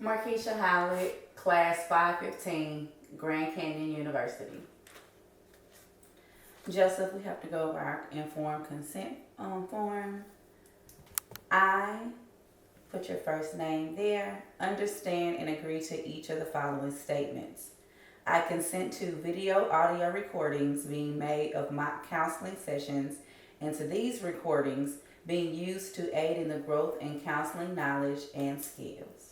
Markesha Howlett, Class 515, Grand Canyon University. Joseph, we have to go over our informed consent form. I, put your first name there, understand and agree to each of the following statements. I consent to video audio recordings being made of mock counseling sessions and to these recordings being used to aid in the growth in counseling knowledge and skills.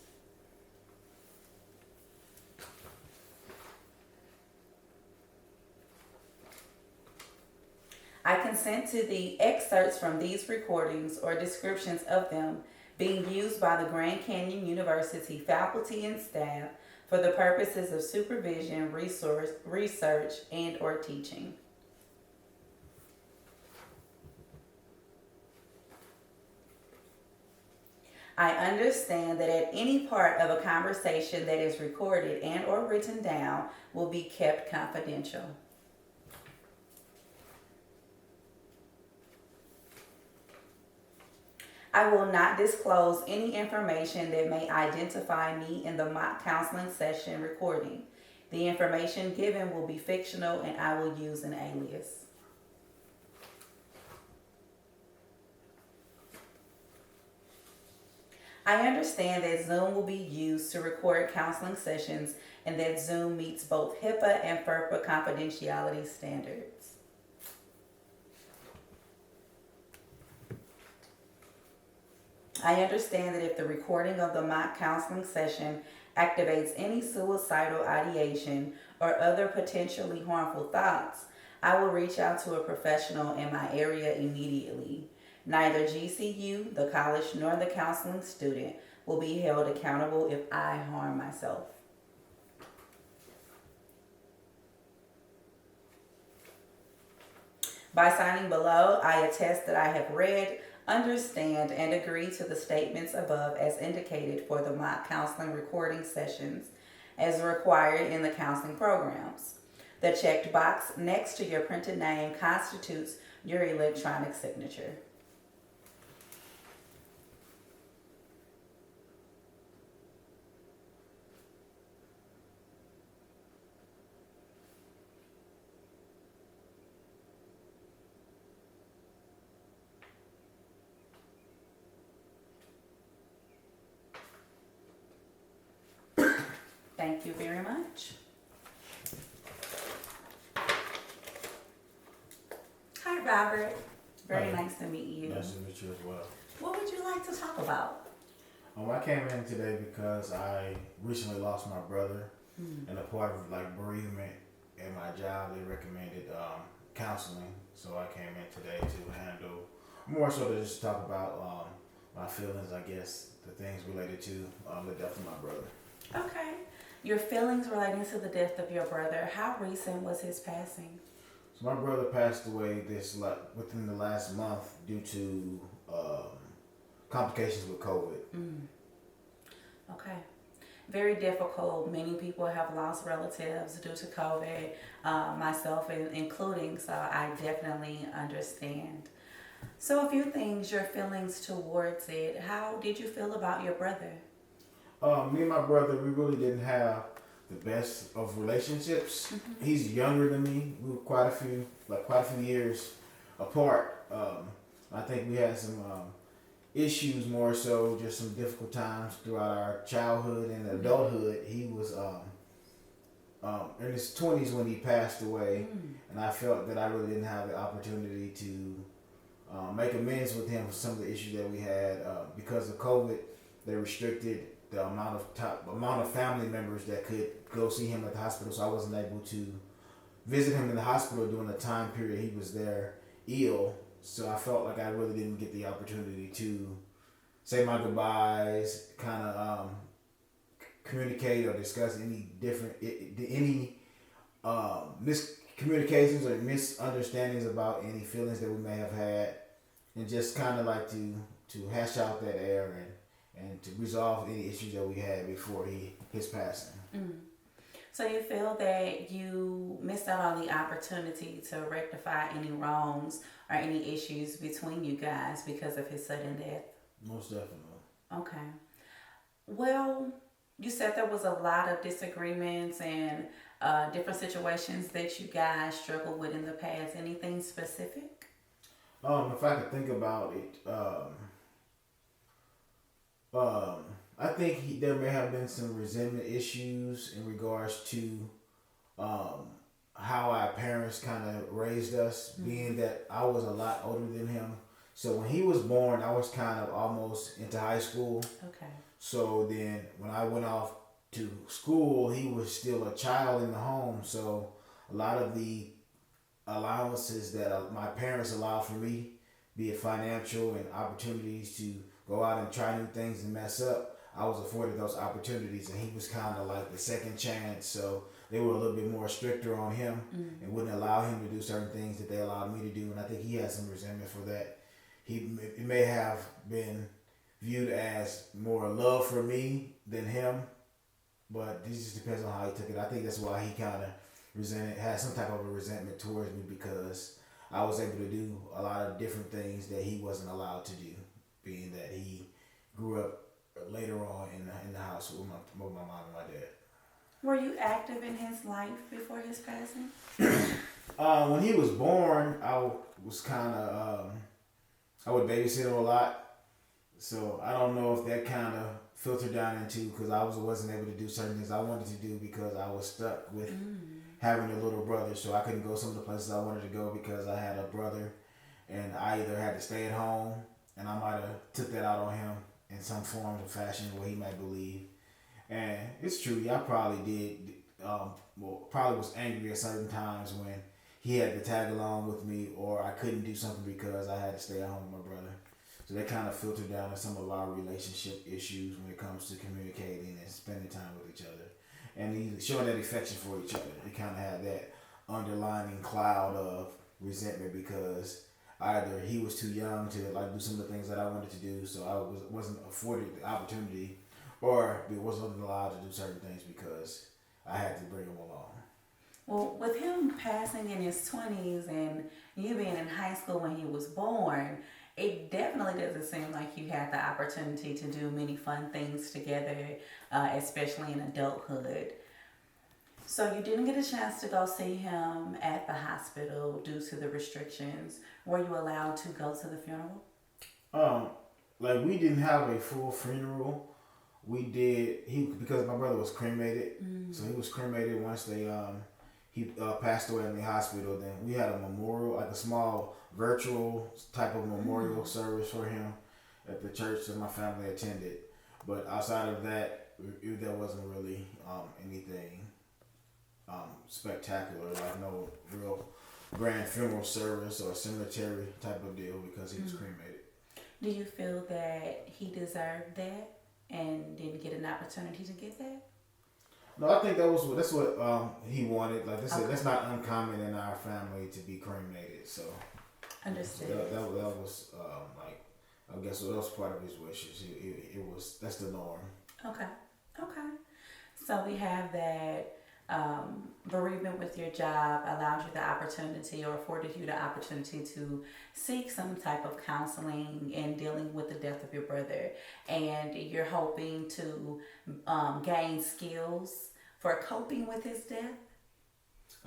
I consent to the excerpts from these recordings or descriptions of them being used by the Grand Canyon University faculty and staff for the purposes of supervision, research, and or teaching. I understand that at any part of a conversation that is recorded and or written down will be kept confidential. I will not disclose any information that may identify me in the mock counseling session recording. The information given will be fictional and I will use an alias. I understand that Zoom will be used to record counseling sessions and that Zoom meets both HIPAA and FERPA confidentiality standards. I understand that if the recording of the mock counseling session activates any suicidal ideation or other potentially harmful thoughts, I will reach out to a professional in my area immediately. Neither GCU, the college, nor the counseling student will be held accountable if I harm myself. By signing below, I attest that I have read, understand, and agree to the statements above as indicated for the mock counseling recording sessions as required in the counseling programs. The checked box next to your printed name constitutes your electronic signature. Thank you very much. Hi, Robert. Very Hi. nice to meet you. Nice to meet you as well. What would you like to talk about? I came in today because I recently lost my brother, and a part of like bereavement at my job, they recommended counseling. So I came in today to handle more so to just talk about my feelings, I guess, the things related to the death of my brother. Okay. Your feelings relating to the death of your brother. How recent was his passing? So my brother passed away within the last month due to complications with COVID. Okay. Very difficult. Many people have lost relatives due to COVID, myself including, so I definitely understand. So a few things, your feelings towards it. How did you feel about your brother? Me and my brother, we really didn't have the best of relationships. He's younger than me. We were quite a few years apart. I think we had some issues, more so just some difficult times throughout our childhood and adulthood. He was in his 20s when he passed away, and I felt that I really didn't have the opportunity to make amends with him for some of the issues that we had because of COVID. They restricted the amount of family members that could go see him at the hospital, so I wasn't able to visit him in the hospital during the time period he was there ill. So I felt like I really didn't get the opportunity to say my goodbyes, kind of communicate or discuss any miscommunications or misunderstandings about any feelings that we may have had, and just kind of like to hash out that air and to resolve any issues that we had before his passing. So you feel that you missed out on the opportunity to rectify any wrongs or any issues between you guys because of his sudden death? Most definitely. Okay. Well, You said there was a lot of disagreements and different situations that you guys struggled with in the past. Anything specific? If I could think about it, um, I think there may have been some resentment issues in regards to um, how our parents kind of raised us, being that I was a lot older than him. So when he was born, I was kind of almost into high school. Okay. So then when I went off to school, he was still a child in the home. So a lot of the allowances that my parents allowed for me, be it financial and opportunities to go out and try new things and mess up, I was afforded those opportunities, and he was kind of like the second chance. So they were a little bit more stricter on him and wouldn't allow him to do certain things that they allowed me to do, and I think he had some resentment for that. It may have been viewed as more love for me than him, but this just depends on how he took it. I think that's why he kind of had some type of a resentment towards me, because I was able to do a lot of different things that he wasn't allowed to do, being that he grew up later on in the house with my mom and my dad. Were you active in his life before his passing? When he was born, I was kind of I would babysit him a lot. So I don't know if that kind of filtered down into, because I wasn't able to do certain things I wanted to do because I was stuck with having a little brother. So I couldn't go some of the places I wanted to go because I had a brother, and I either had to stay at home, and I might have took that out on him in some form or fashion where he might believe. And it's true, yeah, I probably did. Probably was angry at certain times when he had to tag along with me, or I couldn't do something because I had to stay at home with my brother. So that kind of filtered down to some of our relationship issues when it comes to communicating and spending time with each other, and showing that affection for each other. It kind of had that underlining cloud of resentment because either he was too young to like do some of the things that I wanted to do, so I wasn't afforded the opportunity, or it wasn't allowed to do certain things because I had to bring him along. Well, with him passing in his 20s and you being in high school when he was born, it definitely doesn't seem like you had the opportunity to do many fun things together, especially in adulthood. So you didn't get a chance to go see him at the hospital due to the restrictions. Were you allowed to go to the funeral? Um, like we didn't have a full funeral. We did because my brother was cremated, so he was cremated once he passed away in the hospital. Then we had a memorial, like a small virtual type of memorial service for him at the church that my family attended. But outside of that, there wasn't really anything spectacular, like no real grand funeral service or cemetery type of deal because he was cremated. Do you feel that he deserved that and didn't get an opportunity to get that? No, I think that's what he wanted. Like I said, that's not uncommon in our family to be cremated. So Understood. that was like, I guess that was part of his wishes. It was, that's the norm. Okay. So we have that bereavement with your job allowed you the opportunity or afforded you the opportunity to seek some type of counseling in dealing with the death of your brother, and you're hoping to gain skills for coping with his death.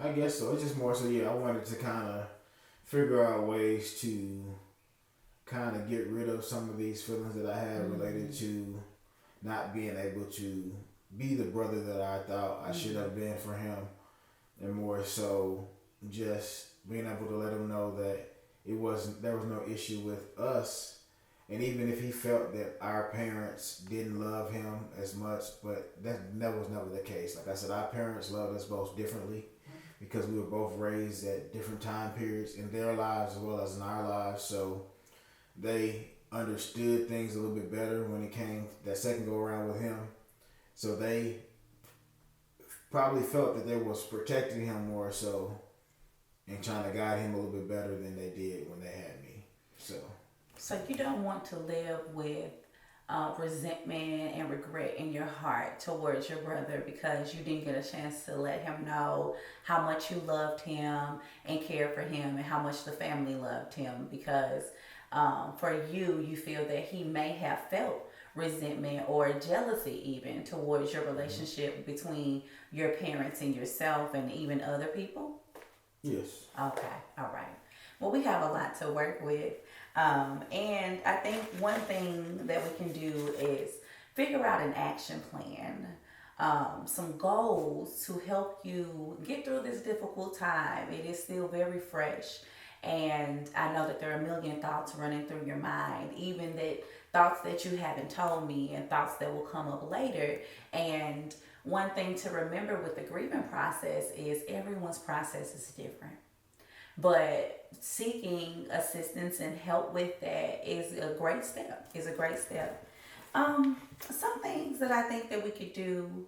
I guess so. It's just more so, yeah, I wanted to kind of figure out ways to kind of get rid of some of these feelings that I had related to not being able to be the brother that I thought I should have been for him, and more so just being able to let him know that there was no issue with us, and even if he felt that our parents didn't love him as much, but that was never the case. Like I said, our parents loved us both differently because we were both raised at different time periods in their lives as well as in our lives, so they understood things a little bit better when it came that second go around with him. So they probably felt that they was protecting him more so and trying to guide him a little bit better than they did when they had me. So you don't want to live with resentment and regret in your heart towards your brother because you didn't get a chance to let him know how much you loved him and cared for him and how much the family loved him, because for you feel that he may have felt resentment or jealousy even towards your relationship between your parents and yourself and even other people? Yes. Okay, all right. Well, we have a lot to work with. And I think one thing that we can do is figure out an action plan, some goals to help you get through this difficult time. It is still very fresh. And I know that there are a million thoughts running through your mind, even that thoughts that you haven't told me and thoughts that will come up later. And one thing to remember with the grieving process is everyone's process is different. But seeking assistance and help with that is a great step. Is a great step. Some things that I think that we could do.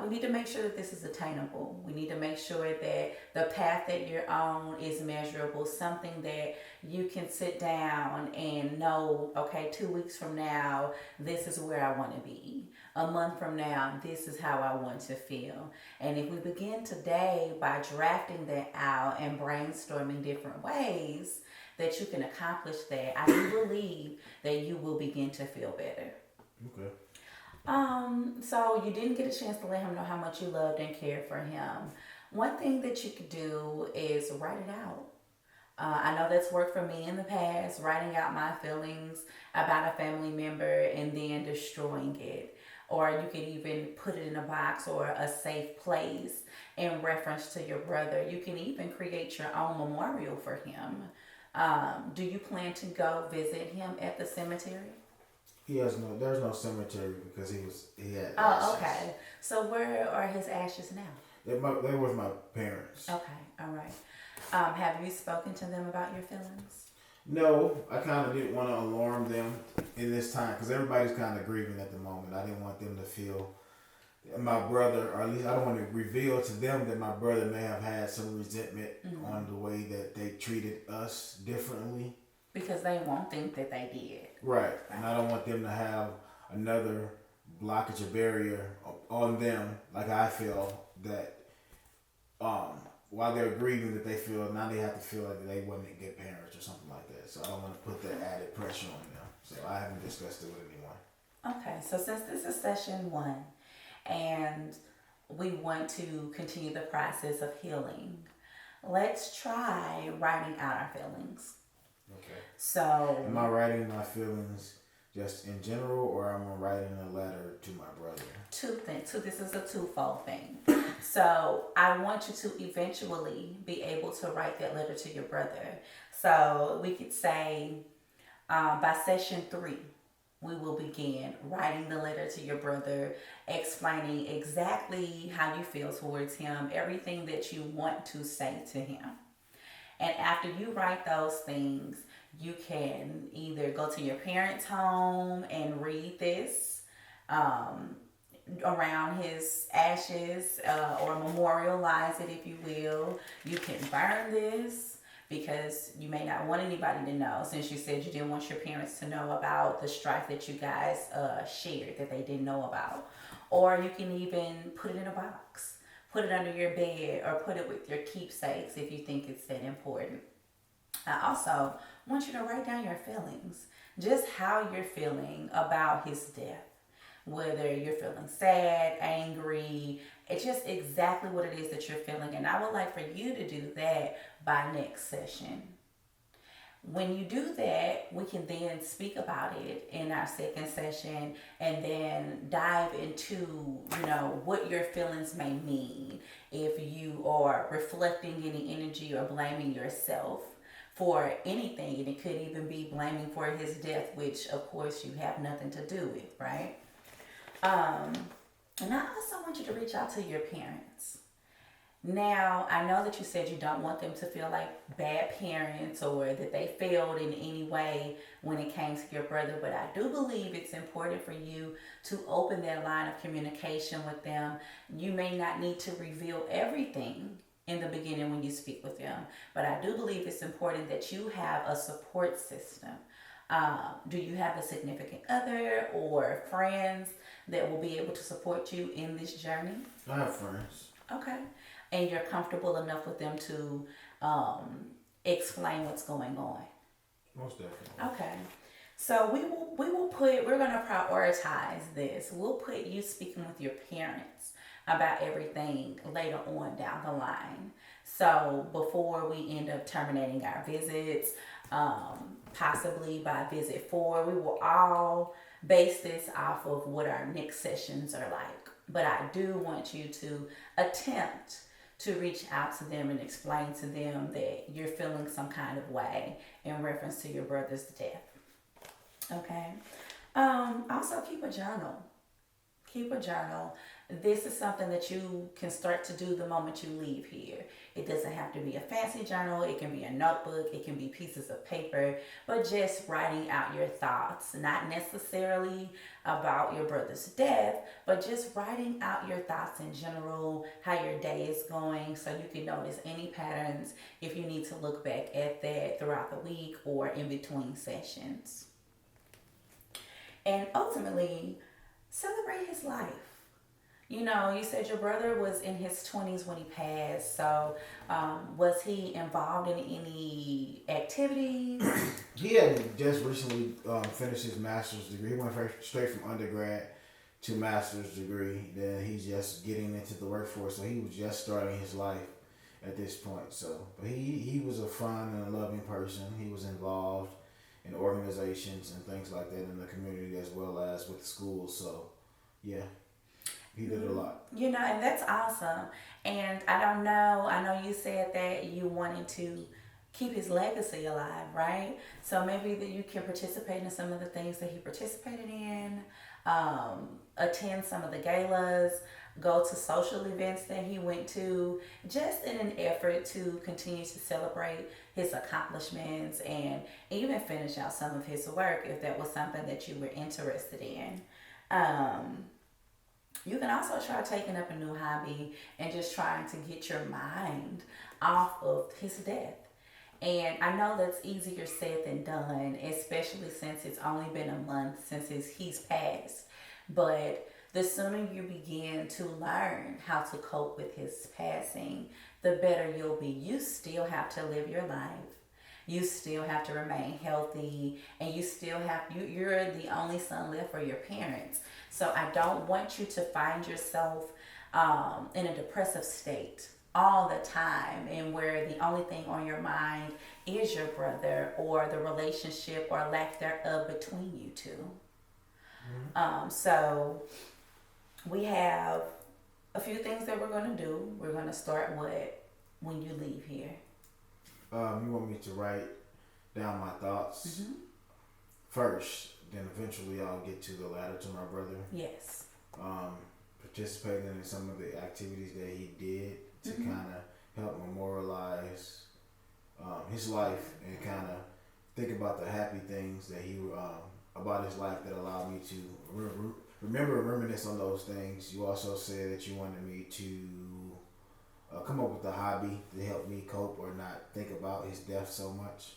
We need to make sure that this is attainable. We need to make sure that the path that you're on is measurable, something that you can sit down and know, okay, 2 weeks from now, this is where I want to be. A month from now, this is how I want to feel. And if we begin today by drafting that out and brainstorming different ways that you can accomplish that, I do believe that you will begin to feel better. Okay. So you didn't get a chance to let him know how much you loved and cared for him. One thing that you could do is write it out. I know that's worked for me in the past, writing out my feelings about a family member and then destroying it. Or you could even put it in a box or a safe place in reference to your brother. You can even create your own memorial for him. Do you plan to go visit him at the cemetery? There's no cemetery because he had Oh, ashes. okay. So where are his ashes now? They were with my parents. Okay, all right. Have you spoken to them about your feelings? No, I kind of didn't want to alarm them in this time because everybody's kind of grieving at the moment. I didn't want them to feel my brother, or at least I don't want to reveal to them that my brother may have had some resentment on the way that they treated us differently. Because they won't think that they did. Right. And I don't want them to have another blockage or barrier on them, like I feel that while they're grieving that they feel now they have to feel like they wasn't good parents or something like that. So I don't want to put that added pressure on them. So I haven't discussed it with anyone. Okay, so since this is session 1 and we want to continue the process of healing, let's try writing out our feelings. Okay. So am I writing my feelings just in general, or am I writing a letter to my brother? Two things. So this is a twofold thing. So I want you to eventually be able to write that letter to your brother. So we could say by session 3, we will begin writing the letter to your brother, explaining exactly how you feel towards him, everything that you want to say to him. And after you write those things, you can either go to your parents' home and read this around his ashes or memorialize it, if you will. You can burn this because you may not want anybody to know, since you said you didn't want your parents to know about the strife that you guys shared that they didn't know about. Or you can even put it in a box. Put it under your bed or put it with your keepsakes if you think it's that important. I also want you to write down your feelings, just how you're feeling about his death. Whether you're feeling sad, angry, it's just exactly what it is that you're feeling. And I would like for you to do that by next session. When you do that, we can then speak about it in our second session and then dive into, what your feelings may mean if you are reflecting any energy or blaming yourself for anything. And it could even be blaming for his death, which of course you have nothing to do with, right? And I also want you to reach out to your parents. Now, I know that you said you don't want them to feel like bad parents or that they failed in any way when it came to your brother, but I do believe it's important for you to open that line of communication with them. You may not need to reveal everything in the beginning when you speak with them, but I do believe it's important that you have a support system. Do you have a significant other or friends that will be able to support you in this journey? I have friends. Okay. And you're comfortable enough with them to explain what's going on? Most definitely. Okay. So we're gonna prioritize this. We'll put you speaking with your parents about everything later on down the line. So before we end up terminating our visits, possibly by visit 4, we will all base this off of what our next sessions are like. But I do want you to attempt to reach out to them and explain to them that you're feeling some kind of way in reference to your brother's death. Okay. Also, keep a journal. Keep a journal. This is something that you can start to do the moment you leave here. It doesn't have to be a fancy journal. It can be a notebook. It can be pieces of paper, but just writing out your thoughts, not necessarily about your brother's death, but just writing out your thoughts in general, how your day is going, so you can notice any patterns if you need to look back at that throughout the week or in between sessions. And ultimately, celebrate his life. You know, you said your brother was in his 20s when he passed. So, was he involved in any activities? He had just recently finished his master's degree. He went straight from undergrad to master's degree. Then he's just getting into the workforce. So he was just starting his life at this point. So, but he was a fun and a loving person. He was involved in organizations and things like that in the community as well as with the schools. So, yeah. He did a lot. You know, and that's awesome. And I don't know, I know you said that you wanted to keep his legacy alive, right? So maybe that you can participate in some of the things that he participated in, attend some of the galas, go to social events that he went to, just in an effort to continue to celebrate his accomplishments and even finish out some of his work if that was something that you were interested in. You can also try taking up a new hobby and just trying to get your mind off of his death. And I know that's easier said than done, especially since it's only been a month since he's passed. But the sooner you begin to learn how to cope with his passing, the better you'll be. You still have to live your life. You still have to remain healthy, and you still have you're the only son left for your parents. So I don't want you to find yourself in a depressive state all the time, and where the only thing on your mind is your brother or the relationship or lack thereof between you two. So we have a few things that we're going to do. We're going to start with when you leave here. You want me to write down my thoughts first, then eventually I'll get to the letter to my brother. Yes. Participating in some of the activities that he did to kind of help memorialize his life and kind of think about the happy things that he about his life that allowed me to reminisce on those things. You also said that you wanted me to come up with a hobby to help me cope or not think about his death so much.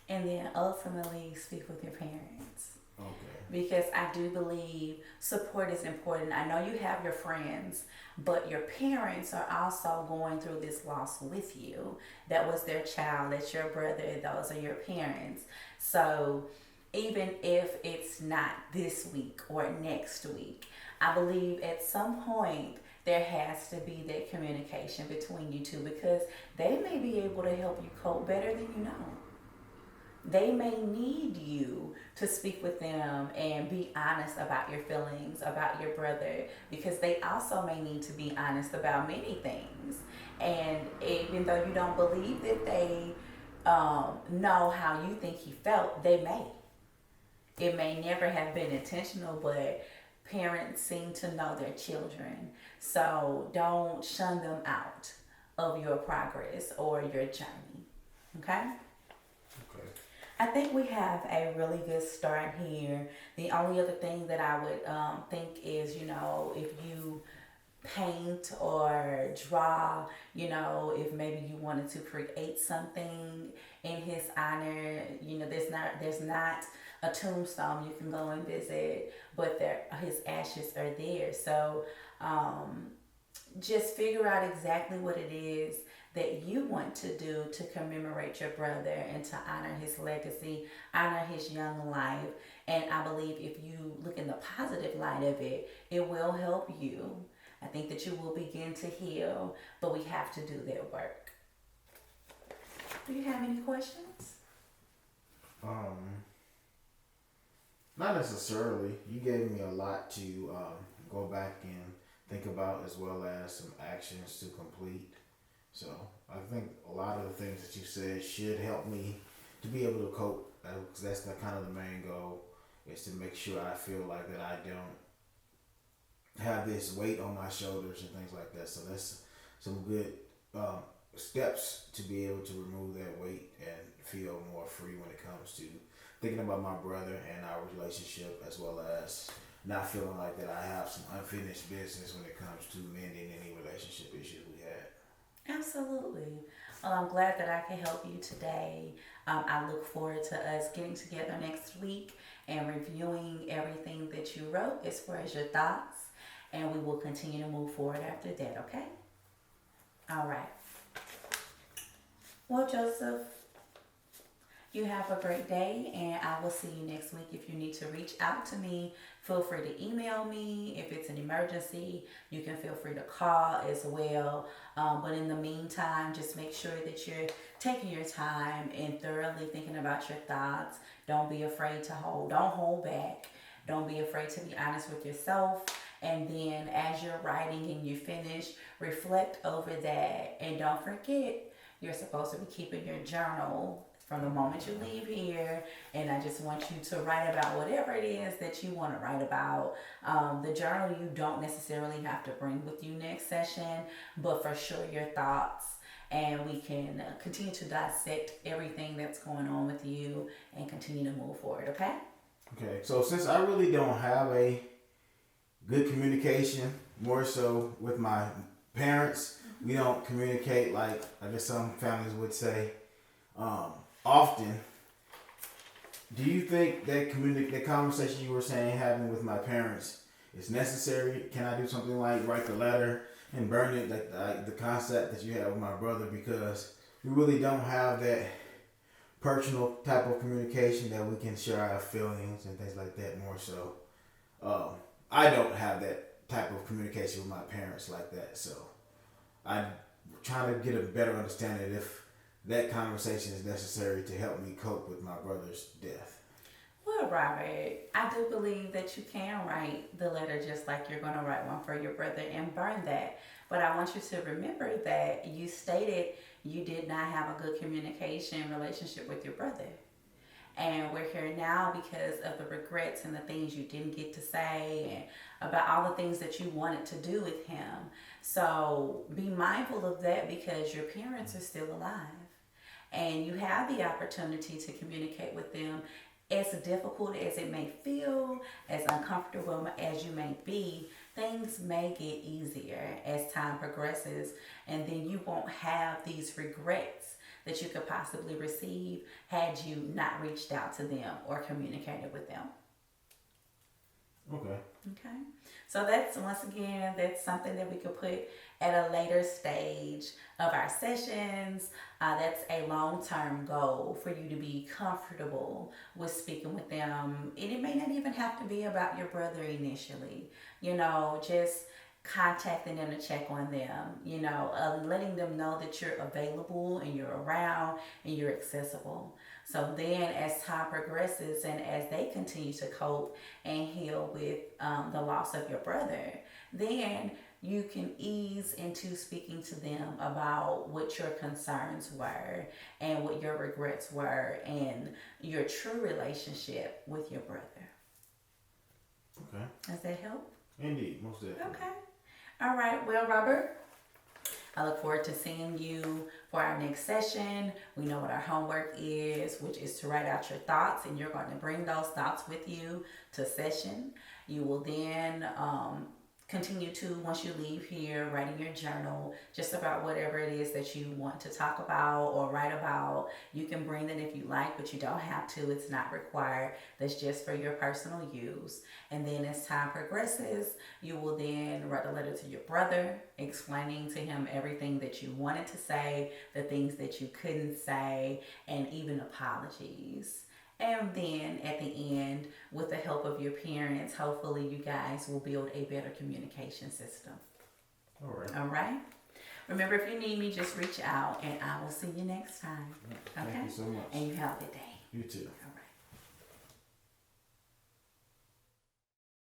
And then ultimately speak with your parents. Okay. Because I do believe support is important. I know you have your friends, but your parents are also going through this loss with you. That was their child, that's your brother, those are your parents. So even if it's not this week or next week, I believe at some point there has to be that communication between you two, because they may be able to help you cope better than you know. They may need you to speak with them and be honest about your feelings about your brother, because they also may need to be honest about many things. And even though you don't believe that they know how you think he felt, they may. It may never have been intentional, but parents seem to know their children. So don't shun them out of your progress or your journey. Okay? Okay. I think we have a really good start here. The only other thing that I would think is, you know, if you paint or draw, you know, if maybe you wanted to create something in his honor, you know, there's not a tombstone you can go and visit, but his ashes are there. So just figure out exactly what it is that you want to do to commemorate your brother and to honor his legacy, honor his young life. And I believe if you look in the positive light of it, it will help you. I think that you will begin to heal, but we have to do that work. Do you have any questions? Um, Not necessarily. You gave me a lot to go back and think about, as well as some actions to complete. So I think a lot of the things that you said should help me to be able to cope. Because that's the kind of the main goal, is to make sure I feel like that I don't have this weight on my shoulders and things like that. So that's some good steps to be able to remove that weight and feel more free when it comes to thinking about my brother and our relationship, as well as not feeling like that I have some unfinished business when it comes to mending any relationship issues we had. Absolutely. Well, I'm glad that I can help you today. I look forward to us getting together next week and reviewing everything that you wrote as far as your thoughts, and we will continue to move forward after that, okay? All right. Well, Joseph, you have a great day, and I will see you next week. If you need to reach out to me, feel free to email me. If it's an emergency, you can feel free to call as well. But in the meantime, just make sure that you're taking your time and thoroughly thinking about your thoughts. Don't be afraid to don't hold back. Don't be afraid to be honest with yourself. And then as you're writing and you finish, reflect over that. And don't forget, you're supposed to be keeping your journal from the moment you leave here, and I just want you to write about whatever it is that you want to write about. The journal you don't necessarily have to bring with you next session, but for sure your thoughts, and we can continue to dissect everything that's going on with you and continue to move forward, okay? Okay, so since I really don't have a good communication, more so with my parents, we don't communicate like I guess some families would say. Often, do you think that that conversation you were saying having with my parents is necessary? Can I do something like write the letter and burn it, like the concept that you had with my brother? Because we really don't have that personal type of communication that we can share our feelings and things like that. More so, I don't have that type of communication with my parents like that. So I'm trying to get a better understanding if that conversation is necessary to help me cope with my brother's death. Well, Robert, I do believe that you can write the letter just like you're going to write one for your brother and burn that. But I want you to remember that you stated you did not have a good communication relationship with your brother. And we're here now because of the regrets and the things you didn't get to say and about all the things that you wanted to do with him. So be mindful of that because your parents are still alive. And you have the opportunity to communicate with them. As difficult as it may feel, as uncomfortable as you may be, things may get easier as time progresses, and then you won't have these regrets that you could possibly receive had you not reached out to them or communicated with them. Okay. Okay. So that's, once again, that's something that we could put at a later stage of our sessions. That's a long-term goal for you to be comfortable with speaking with them. And it may not even have to be about your brother initially. Just contacting them to check on them, letting them know that you're available and you're around and you're accessible. So then as time progresses and as they continue to cope and heal with the loss of your brother, then you can ease into speaking to them about what your concerns were and what your regrets were and your true relationship with your brother. Okay. Does that help? Indeed, most definitely. Okay. All right. Well, Robert, I look forward to seeing you for our next session. We know what our homework is, which is to write out your thoughts, and you're going to bring those thoughts with you to session. You will then continue to, once you leave here, write in your journal just about whatever it is that you want to talk about or write about. You can bring it if you like, but you don't have to. It's not required. That's just for your personal use. And then as time progresses, you will then write a letter to your brother explaining to him everything that you wanted to say, the things that you couldn't say, and even apologies. And then at the end, with the help of your parents, hopefully you guys will build a better communication system. All right. All right? Remember, if you need me, just reach out and I will see you next time. Okay? Thank you so much. And you have a good day. You too. All right.